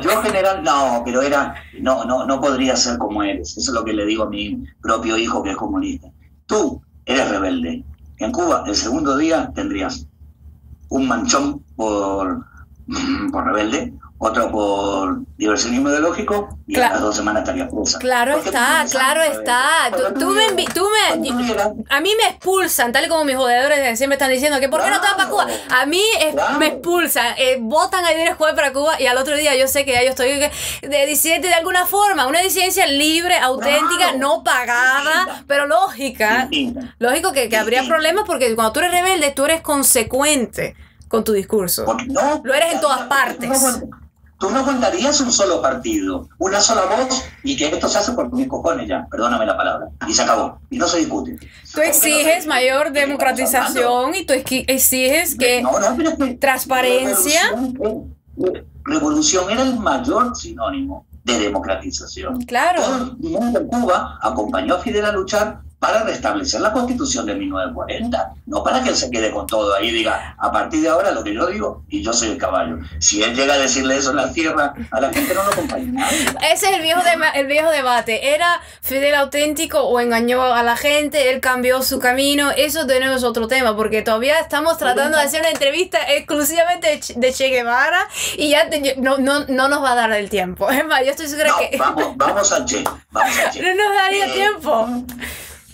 Yo general, no, pero no podría ser como eres. Eso es lo que le digo a mi propio hijo que es comunista. Tú eres rebelde. En Cuba, el segundo día tendrías un manchón por rebelde, otro por diversionismo ideológico y a las 2 semanas estaría presa. Claro está. A mí me expulsan, tal y como mis jodedores siempre están diciendo que ¿por qué no te vas para Cuba? A mí me expulsan, votan a ir a jugar para Cuba y al otro día yo sé que ya yo estoy de disidente de alguna forma, una disidencia libre, auténtica, no pagada, pero lógica. Lógico que habría problemas porque cuando tú eres rebelde, tú eres consecuente con tu discurso. Lo eres en todas partes. Tú no contarías un solo partido, una sola voz, y que esto se hace por mis cojones ya, perdóname la palabra, y se acabó, y no se discute. Tú exiges mayor democratización y tú exiges que transparencia. Revolución era el mayor sinónimo de democratización. Claro. Todo el mundo en Cuba acompañó a Fidel a luchar para restablecer la Constitución de 1940, no para que él se quede con todo ahí y diga, a partir de ahora lo que yo digo, y yo soy el caballo. Si él llega a decirle eso en la tierra, a la gente no lo acompaña. Ese es el viejo debate. ¿Era Fidel auténtico o engañó a la gente? Él cambió su camino. Eso de nuevo es otro tema, porque todavía estamos tratando de hacer una entrevista exclusivamente de Che Guevara y ya no nos va a dar el tiempo. Es más, yo estoy segura que... Vamos al Che. No nos daría tiempo.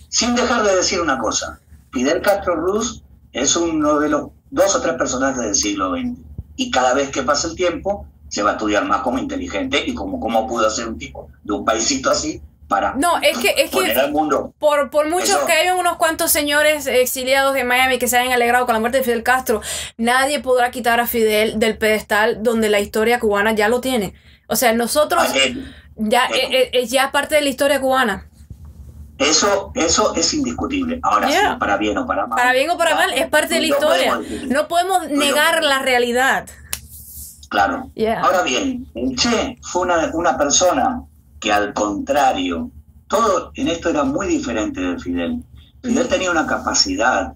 Sin dejar de decir una cosa, Fidel Castro Ruz es uno de los 2 o 3 personajes del siglo XX. Y cada vez que pasa el tiempo, se va a estudiar más como inteligente y como cómo pudo ser un tipo de un paisito así para poner al mundo. Por muchos que hayan unos cuantos señores exiliados de Miami que se hayan alegrado con la muerte de Fidel Castro, nadie podrá quitar a Fidel del pedestal donde la historia cubana ya lo tiene. O sea, nosotros ya es parte de la historia cubana. Eso es indiscutible. Ahora sí, para bien o para mal. Para bien o para mal, es parte de la historia. No podemos negar la realidad. Claro. Ahora bien, el Che fue una persona que al contrario, todo en esto era muy diferente de Fidel. Fidel tenía una capacidad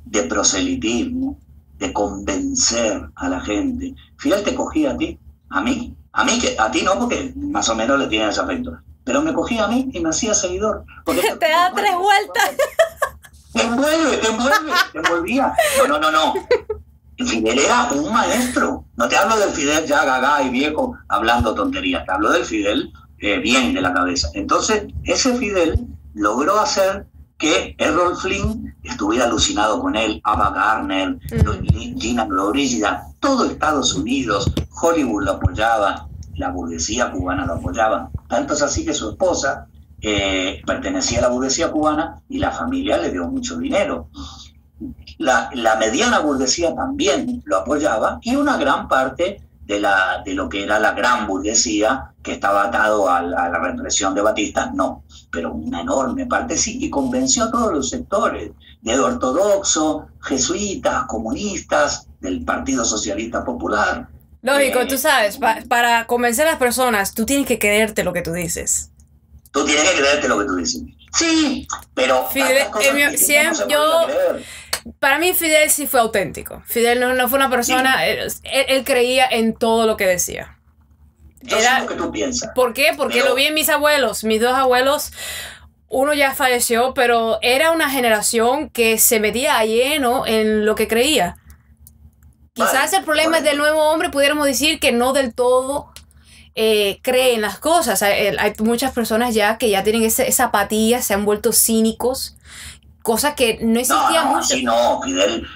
de proselitismo, de convencer a la gente. Fidel te cogía a ti, a mí, a ti no, porque más o menos le tienes afecto. Pero me cogía a mí y me hacía seguidor. Te da 3 vueltas. Te envolvía. No. Fidel era un maestro. No te hablo del Fidel ya gaga y viejo hablando tonterías. Te hablo del Fidel bien de la cabeza. Entonces, ese Fidel logró hacer que Errol Flynn estuviera alucinado con él, Ava Gardner, Gina Lollobrigida, todo Estados Unidos, Hollywood lo apoyaba, la burguesía cubana lo apoyaba. Tanto es así que su esposa pertenecía a la burguesía cubana y la familia le dio mucho dinero. La mediana burguesía también lo apoyaba y una gran parte de lo que era la gran burguesía que estaba atado a la represión de Batista, no, pero una enorme parte sí, y convenció a todos los sectores, de ortodoxos, jesuitas, comunistas, del Partido Socialista Popular. Lógico, tú sabes, para convencer a las personas, tú tienes que creerte lo que tú dices. Tú tienes que creerte lo que tú dices. Sí, pero... Fidel, para mí Fidel sí fue auténtico. Fidel no fue una persona... Sí. Él creía en todo lo que decía. Yo sé lo que tú piensas. ¿Por qué? Porque lo vi en mis abuelos. Mis 2 abuelos... uno ya falleció, pero era una generación que se metía a lleno en lo que creía. Quizás el problema del nuevo hombre pudiéramos decir que no del todo creen las cosas. Hay muchas personas ya que ya tienen esa apatía, se han vuelto cínicos, cosa que no existía mucho. Sí, no, Fidel,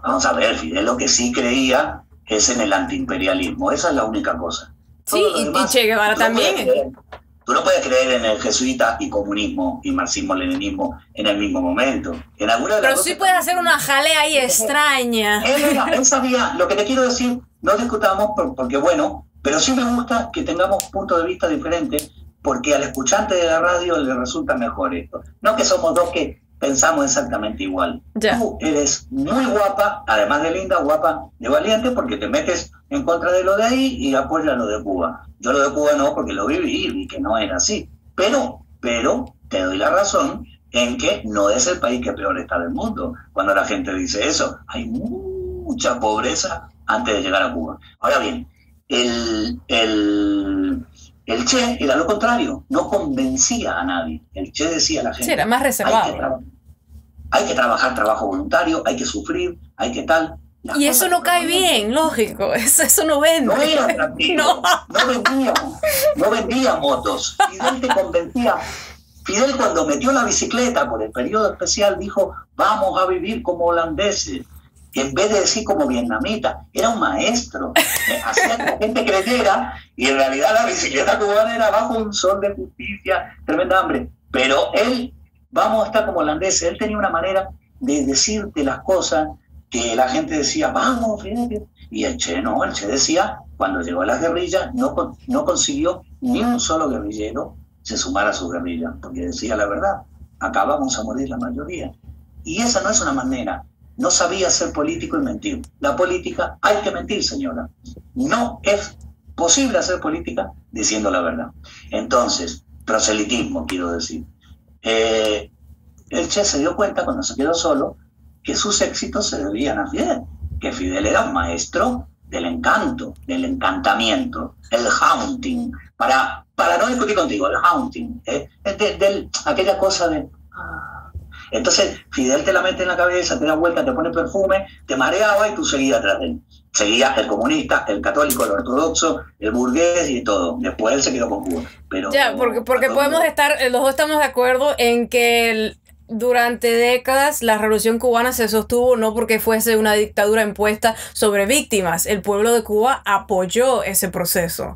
vamos a ver, Fidel lo que sí creía es en el antiimperialismo, esa es la única cosa. Sí, y Che Guevara también. Tú no puedes creer en el jesuita y comunismo y marxismo-leninismo en el mismo momento. Pero sí puedes hacer una jalea ahí extraña. Él sabía, lo que te quiero decir, no discutamos porque bueno, pero sí me gusta que tengamos puntos de vista diferentes porque al escuchante de la radio le resulta mejor esto. No que somos dos que pensamos exactamente igual. Ya. Tú eres muy guapa, además de linda, guapa, de valiente, porque te metes en contra de lo de ahí y apoyas lo de Cuba. Yo lo de Cuba no, porque lo viví y vi que no era así. Pero te doy la razón en que no es el país que peor está del mundo. Cuando la gente dice eso, hay mucha pobreza antes de llegar a Cuba. Ahora bien, el Che era lo contrario, no convencía a nadie. El Che decía a la gente... Sí, era más reservado. Hay que trabajar trabajo voluntario, hay que sufrir, hay que tal... Y eso no cae bien, lógico, eso no vende. No era atractivo, no vendía motos. Fidel te convencía. Fidel cuando metió la bicicleta por el periodo especial dijo, vamos a vivir como holandeses. En vez de decir como vietnamita, era un maestro. Hacía que la gente creyera y en realidad la bicicleta cubana era bajo un sol de justicia, tremenda hambre. Pero él, vamos a estar como holandeses, él tenía una manera de decirte las cosas que la gente decía, vamos, Fidel. Y el Che no, el Che decía, cuando llegó a las guerrillas, no consiguió ni un solo guerrillero se sumara a su guerrilla, porque decía la verdad, acá vamos a morir la mayoría. Y esa no es una manera. No sabía ser político y mentir. La política hay que mentir, señora. No es posible hacer política diciendo la verdad. Entonces, proselitismo, quiero decir. El Che se dio cuenta cuando se quedó solo que sus éxitos se debían a Fidel, que Fidel era un maestro del encanto, del encantamiento, el haunting, para no discutir contigo, el haunting, aquella cosa de... Entonces Fidel te la mete en la cabeza, te da vuelta, te pone perfume, te mareaba y tú seguías atrás de él. Seguías el comunista, el católico, el ortodoxo, el burgués y todo. Después él se quedó con Cuba. Pero, ya, porque podemos estar, los dos estamos de acuerdo en que durante décadas la revolución cubana se sostuvo no porque fuese una dictadura impuesta sobre víctimas. El pueblo de Cuba apoyó ese proceso.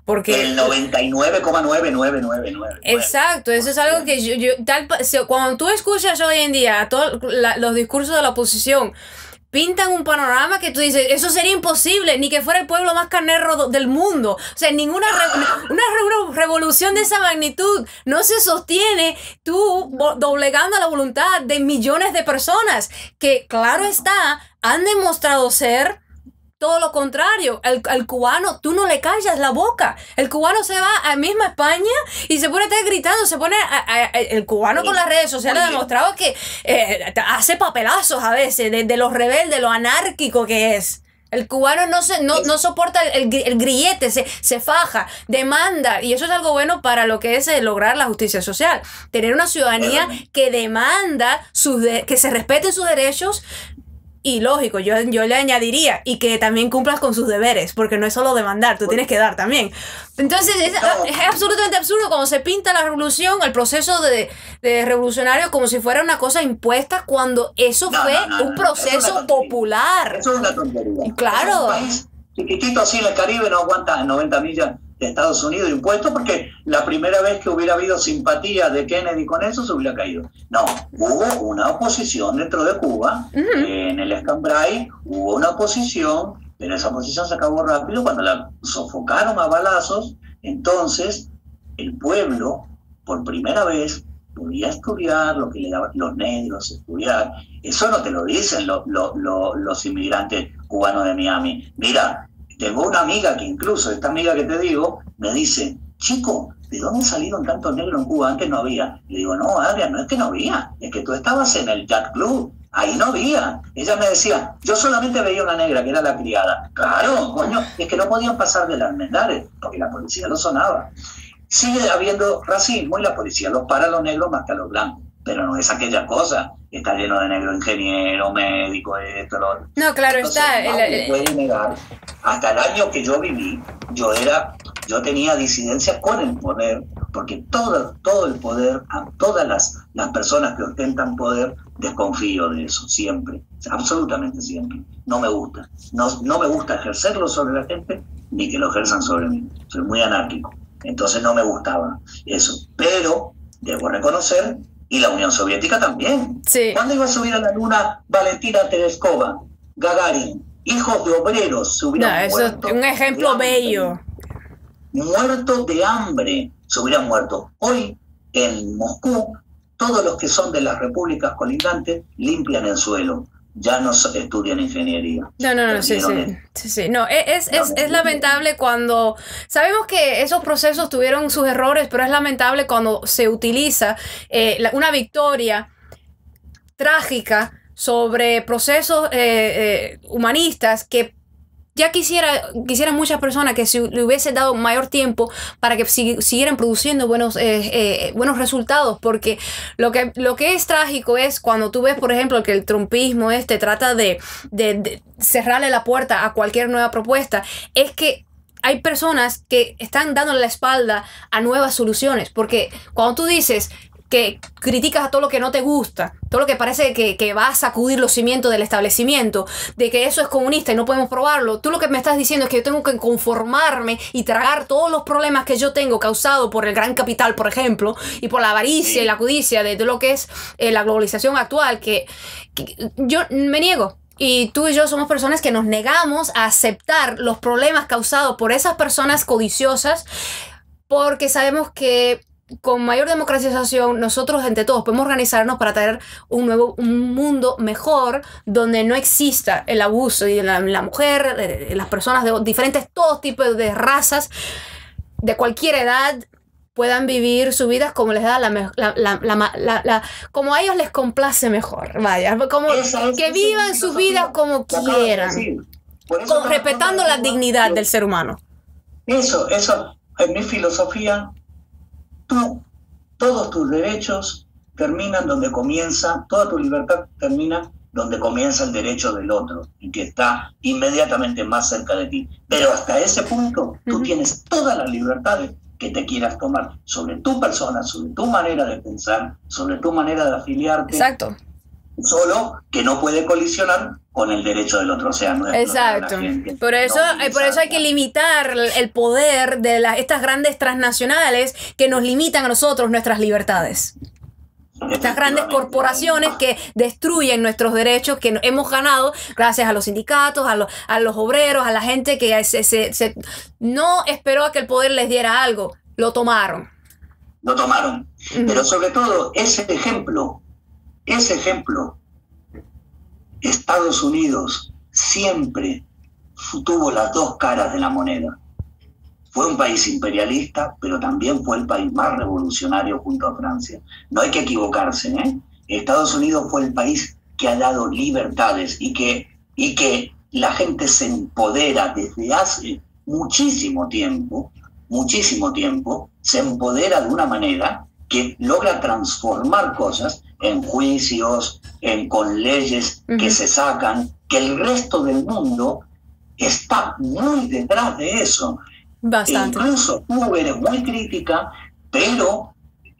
Porque el 99,9999. Exacto, eso es algo que cuando tú escuchas hoy en día todos los discursos de la oposición, pintan un panorama que tú dices, eso sería imposible, ni que fuera el pueblo más carnero del mundo. O sea, ninguna una revolución de esa magnitud no se sostiene tú doblegando la voluntad de millones de personas que, claro está, han demostrado ser todo lo contrario. Al cubano tú no le callas la boca. El cubano se va a misma España y se pone a estar gritando, el cubano con las redes sociales ha demostrado que hace papelazos a veces de lo rebelde, lo anárquico que es. El cubano no soporta el grillete, se faja, demanda, y eso es algo bueno para lo que es lograr la justicia social. Tener una ciudadanía que demanda que se respeten sus derechos. Y lógico, yo le añadiría, y que también cumplas con sus deberes, porque no es solo demandar, tú tienes que dar también. Entonces es absolutamente absurdo cuando se pinta la revolución, el proceso de revolucionario, como si fuera una cosa impuesta, cuando eso fue un proceso popular. Eso es una tontería. Claro. Es un país chiquitito así en el Caribe, no aguanta 90 millas de Estados Unidos impuestos, porque la primera vez que hubiera habido simpatía de Kennedy con eso se hubiera caído. No, hubo una oposición dentro de Cuba, en el Escambray hubo una oposición, pero esa oposición se acabó rápido cuando la sofocaron a balazos. Entonces el pueblo por primera vez podía estudiar lo que le daban los negros, estudiar. Eso no te lo dicen los inmigrantes cubanos de Miami. Mira, tengo una amiga que incluso, esta amiga que te digo, me dice, chico, ¿de dónde salieron tantos negros en Cuba? Antes no había. Le digo, no, Adrián, no es que no había, es que tú estabas en el Yacht Club, ahí no había. Ella me decía, yo solamente veía una negra, que era la criada. Claro, coño, es que no podían pasar de las Almendares, porque la policía lo sonaba. Sigue habiendo racismo y la policía los para a los negros más que a los blancos. Pero no es aquella cosa, está lleno de negros ingenieros, médicos, esto, lo otro. No, claro, Entonces, está. nadie puede negar. Hasta el año que yo viví, yo tenía disidencias con el poder, porque todo el poder, a todas las personas que ostentan poder, desconfío de eso, siempre, absolutamente siempre. No me gusta. No me gusta ejercerlo sobre la gente, ni que lo ejerzan sobre mí. Soy muy anárquico. Entonces no me gustaba eso. Pero debo reconocer, y la Unión Soviética también. Sí. ¿Cuándo iba a subir a la luna Valentina Tereskova, Gagarin? Hijos de obreros se hubieran muerto. Es un ejemplo bello. Muertos de hambre se hubieran muerto. Hoy, en Moscú, todos los que son de las repúblicas colindantes limpian el suelo. Ya no estudian ingeniería. No, sí. No, es lamentable cuando sabemos que esos procesos tuvieron sus errores, pero es lamentable cuando se utiliza una victoria trágica sobre procesos humanistas que ya quisieran muchas personas que se le hubiese dado mayor tiempo para que siguieran produciendo buenos resultados, porque lo que es trágico es cuando tú ves, por ejemplo, que el trumpismo trata de cerrarle la puerta a cualquier nueva propuesta, es que hay personas que están dándole la espalda a nuevas soluciones, porque cuando tú dices que criticas a todo lo que no te gusta, todo lo que parece que va a sacudir los cimientos del establecimiento, de que eso es comunista y no podemos probarlo, tú lo que me estás diciendo es que yo tengo que conformarme y tragar todos los problemas que yo tengo causados por el gran capital, por ejemplo, y por la avaricia y la codicia de lo que es la globalización actual, que yo me niego. Y tú y yo somos personas que nos negamos a aceptar los problemas causados por esas personas codiciosas, porque sabemos que con mayor democratización nosotros entre todos podemos organizarnos para traer un mundo mejor donde no exista el abuso y la mujer, las personas de diferentes, todos tipos de razas, de cualquier edad, puedan vivir sus vidas como les da como a ellos les complace mejor, vaya, como que vivan sus vidas como quieran, respetando la dignidad del ser humano. Eso, en mi filosofía, todos tus derechos terminan donde comienza, toda tu libertad termina donde comienza el derecho del otro, y que está inmediatamente más cerca de ti. Pero hasta ese punto, tú tienes todas las libertades que te quieras tomar sobre tu persona, sobre tu manera de pensar, sobre tu manera de afiliarte. Exacto. Solo que no puede colisionar con el derecho del otro, o sea, no es exacto. Por eso hay que limitar el poder de estas grandes transnacionales que nos limitan a nosotros nuestras libertades. Estas grandes corporaciones que destruyen nuestros derechos que hemos ganado gracias a los sindicatos, a los obreros, a la gente que no esperó a que el poder les diera algo, lo tomaron. Lo tomaron. Pero sobre todo ese ejemplo, Estados Unidos siempre tuvo las dos caras de la moneda. Fue un país imperialista, pero también fue el país más revolucionario junto a Francia. No hay que equivocarse, ¿eh? Estados Unidos fue el país que ha dado libertades y que la gente se empodera desde hace muchísimo tiempo, se empodera de una manera que logra transformar cosas en juicios, con leyes que se sacan, que el resto del mundo está muy detrás de eso. Bastante. Incluso tú eres muy crítica, pero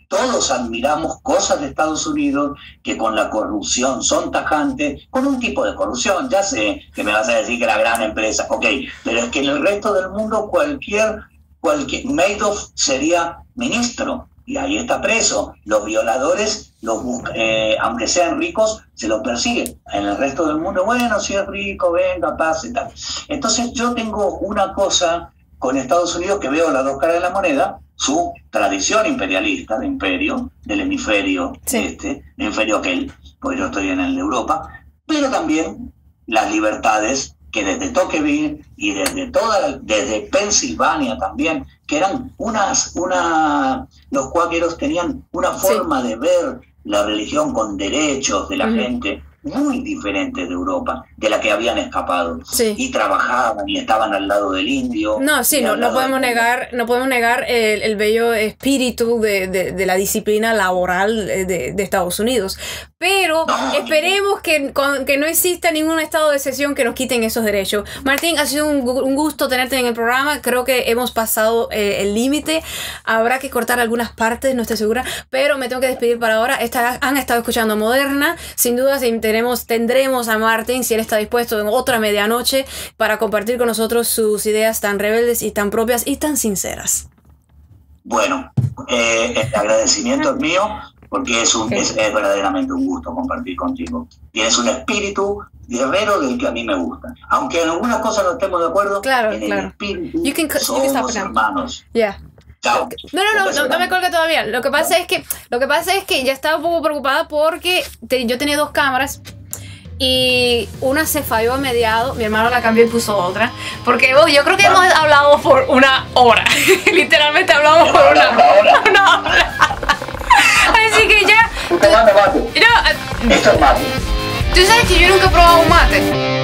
todos admiramos cosas de Estados Unidos que con la corrupción son tajantes, con un tipo de corrupción, ya sé que me vas a decir que la gran empresa, ok, pero es que en el resto del mundo cualquier Madoff sería ministro y ahí está preso. Los violadores, aunque sean ricos, se los persiguen. En el resto del mundo, bueno, si es rico, venga, pase, tal. Entonces yo tengo una cosa con Estados Unidos que veo las dos caras de la moneda, su tradición imperialista, de imperio, del hemisferio hemisferio aquel, porque yo estoy en el de Europa, pero también las libertades que desde Tocqueville y desde Pensilvania también, que eran los cuáqueros tenían una forma de ver la religión con derechos de la gente, muy diferente de Europa, de la que habían escapado. Sí. Y trabajaban y estaban al lado del indio. No, sí, no podemos negar el bello espíritu de la disciplina laboral de Estados Unidos. Pero esperemos que no exista ningún estado de excepción que nos quiten esos derechos. Martín, ha sido un gusto tenerte en el programa. Creo que hemos pasado el límite. Habrá que cortar algunas partes, no estoy segura, pero me tengo que despedir para ahora. Han estado escuchando Moderna. Sin duda tendremos a Martín, si él está dispuesto, en otra medianoche para compartir con nosotros sus ideas tan rebeldes y tan propias y tan sinceras. Bueno, el agradecimiento es mío, porque es verdaderamente un gusto compartir contigo. Tienes un espíritu guerrero del que a mí me gusta. Aunque en algunas cosas no estemos de acuerdo, el espíritu somos hermanos. Yeah. Chao. No me colgue todavía. Lo que pasa es que ya estaba un poco preocupada porque yo tenía 2 cámaras y una se falló a mediado. Mi hermano la cambió y puso otra. Porque yo creo que hemos hablado por 1 hora. Literalmente hablamos por una hora. Así que ya. Esto es mate. Tú sabes que yo nunca he probado un mate.